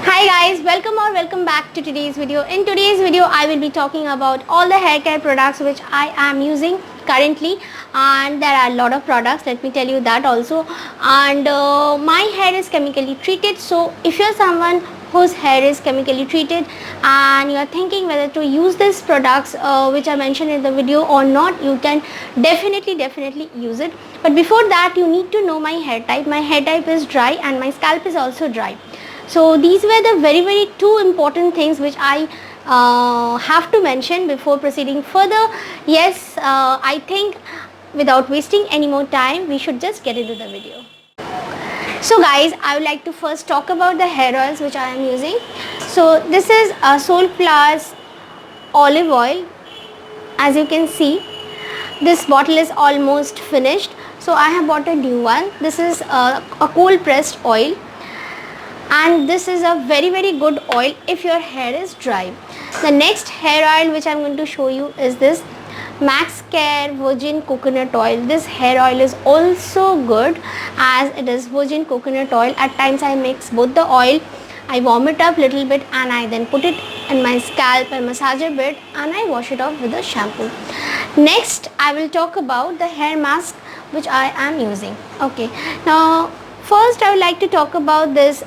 Hi guys, welcome back to today's video. In today's video I will be talking about all the hair care products which I am using currently, and there are a lot of products, let me tell you that also. And my hair is chemically treated, so if you're someone whose hair is chemically treated and you are thinking whether to use these products which I mentioned in the video or not, you can definitely use it. But before that you need to know my hair type. My hair type is dry and my scalp is also dry. So these were the very two important things which I have to mention before proceeding further. Yes, I think without wasting any more time, we should just get into the video. So guys, I would like to first talk about the hair oils which I am using. So this is Soulflower's olive oil. As you can see, this bottle is almost finished. So I have bought a new one. This is a cold pressed oil. And this is a very good oil if your hair is dry. The next hair oil which I am going to show you is this Max Care Virgin Coconut Oil. This hair oil is also good as it is virgin coconut oil. At times I mix both the oil, I warm it up little bit and I then put it in my scalp and massage a bit and I wash it off with a shampoo. Next I will talk about the hair mask which I am using. Okay, now first I would like to talk about this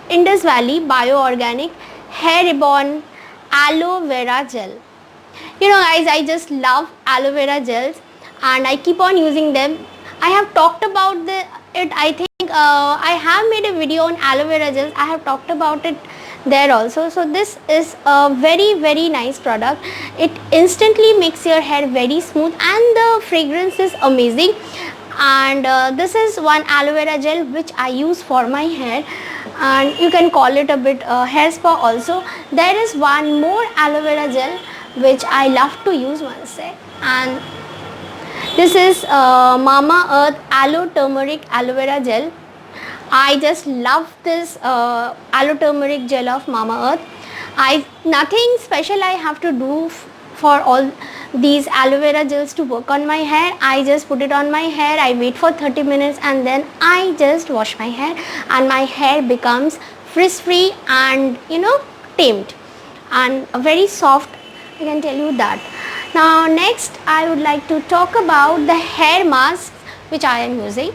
Indus Valley Bio Organic Hair Reborn Aloe Vera Gel. You know guys, I just love aloe vera gels and I keep on using them. I have talked about it, I think I have made a video on aloe vera gels. I have talked about it there also. So this is a very nice product. It instantly makes your hair very smooth and the fragrance is amazing. And this is one aloe vera gel which I use for my hair, and you can call it a bit hair spa also. There is one more aloe vera gel which I love to use once, and this is Mama Earth Aloe Turmeric Aloe Vera Gel. I just love this aloe turmeric gel of Mama Earth. Nothing special I have to do for all these aloe vera gels to work on my hair. I just put it on my hair, I wait for 30 minutes and then I just wash my hair and my hair becomes frizz free and tamed and very soft, I can tell you that. Now next I would like to talk about the hair masks which I am using.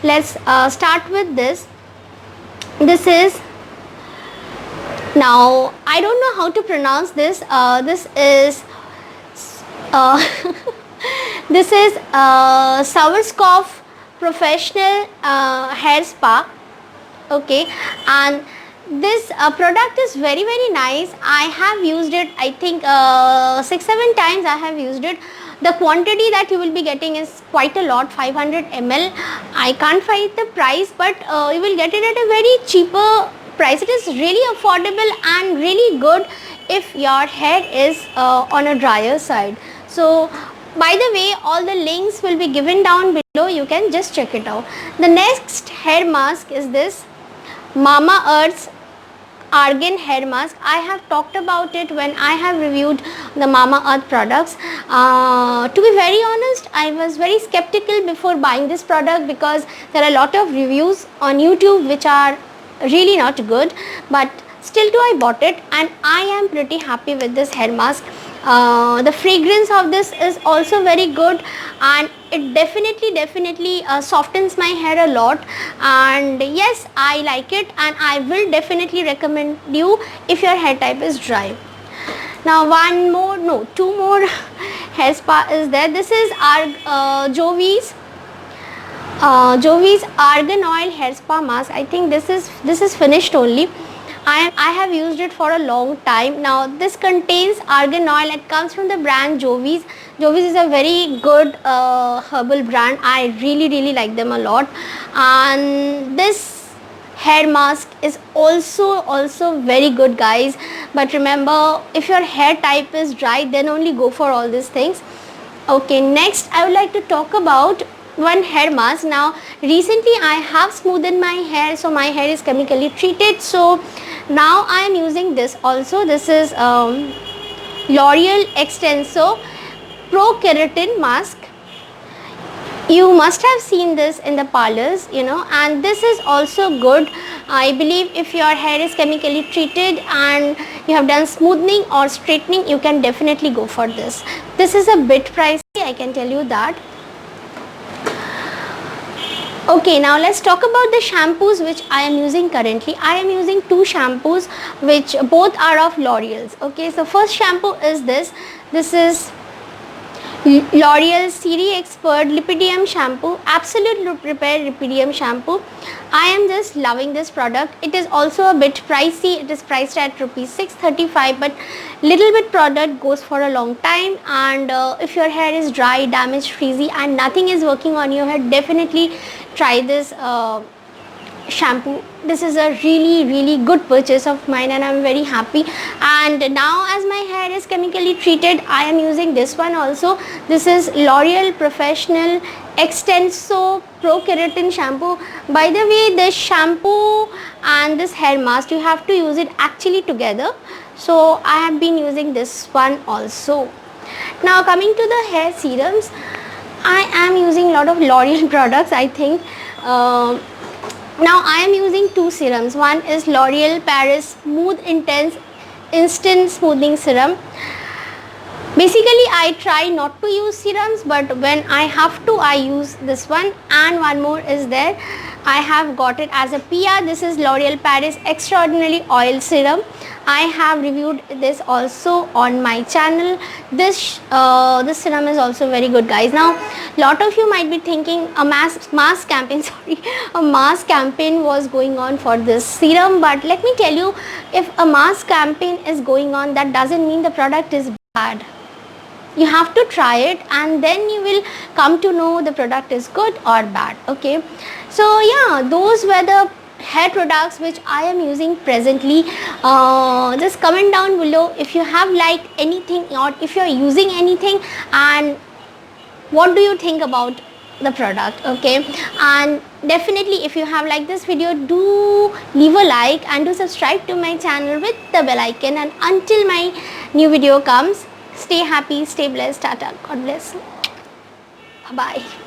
Let's start with this. This is, now I don't know how to pronounce this. This is this is Schwarzkopf Professional Hair Spa. Okay, and this product is very nice. I have used it, I think 6-7 times I have used it. The quantity that you will be getting is quite a lot, 500 ml. I can't find the price, but you will get it at a very cheaper price. It is really affordable and really good if your hair is on a drier side. So by the way, all the links will be given down below, you can just check it out. The next hair mask is this Mama Earth's Argan hair mask. I have talked about it when I have reviewed the Mama Earth products. To be very honest, I was very skeptical before buying this product because there are a lot of reviews on YouTube which are really not good, but still too I bought it and I am pretty happy with this hair mask. The fragrance of this is also very good and it definitely softens my hair a lot, and yes, I like it and I will definitely recommend you if your hair type is dry. Now two more hair spa is there. This is Jovi's Argan Oil Hair Spa Mask. I think this is finished only. I have used it for a long time now. This contains argan oil. It comes from the brand Jovi's. Jovi's is a very good herbal brand. I really like them a lot. And this hair mask is also very good guys. But remember, if your hair type is dry, then only go for all these things. Okay, next I would like to talk about one hair mask. Now recently I have smoothened my hair, so my hair is chemically treated, so now I am using this also. This is L'Oreal Extenso Pro Keratin Mask. You must have seen this in the parlors, you know, and this is also good. I believe if your hair is chemically treated and you have done smoothing or straightening, you can definitely go for this. This is a bit pricey, I can tell you that. Okay, now let's talk about the shampoos which I am using currently. I am using two shampoos which both are of L'Oreal's. Okay, so first shampoo is this. This is L'Oreal Siri Expert Lipidium Shampoo, Absolute Repair Lipidium Shampoo. I am just loving this product. It is also a bit pricey. It is priced at rupees 635, but little bit product goes for a long time. And if your hair is dry, damaged, frizzy and nothing is working on your hair, definitely try this shampoo. This is a really good purchase of mine and I'm very happy. And now as my hair is chemically treated, I am using this one also. This is L'Oreal Professional Extenso Pro Keratin Shampoo. By the way, this shampoo and this hair mask, you have to use it actually together. So I have been using this one also. Now coming to the hair serums, I am using a lot of L'Oreal products, I think. Now I am using two serums. One is L'Oreal Paris Smooth Intense Instant Smoothing Serum. Basically I try not to use serums, but when I have to, I use this one. And one more is there. I have got it as a PR. This is L'Oreal Paris Extraordinary Oil Serum. I have reviewed this also on my channel. This serum is also very good, guys. Now lot of you might be thinking a mass campaign a mass campaign was going on for this serum, but let me tell you, if a mass campaign is going on, that doesn't mean the product is bad. You have to try it and then you will come to know the product is good or bad. Okay, so yeah, those were the hair products which I am using presently. Just comment down below if you have liked anything or if you are using anything and what do you think about the product. Okay, and definitely if you have liked this video, do leave a like and do subscribe to my channel with the bell icon. And until my new video comes, stay happy, stay blessed, tata, God bless, bye bye.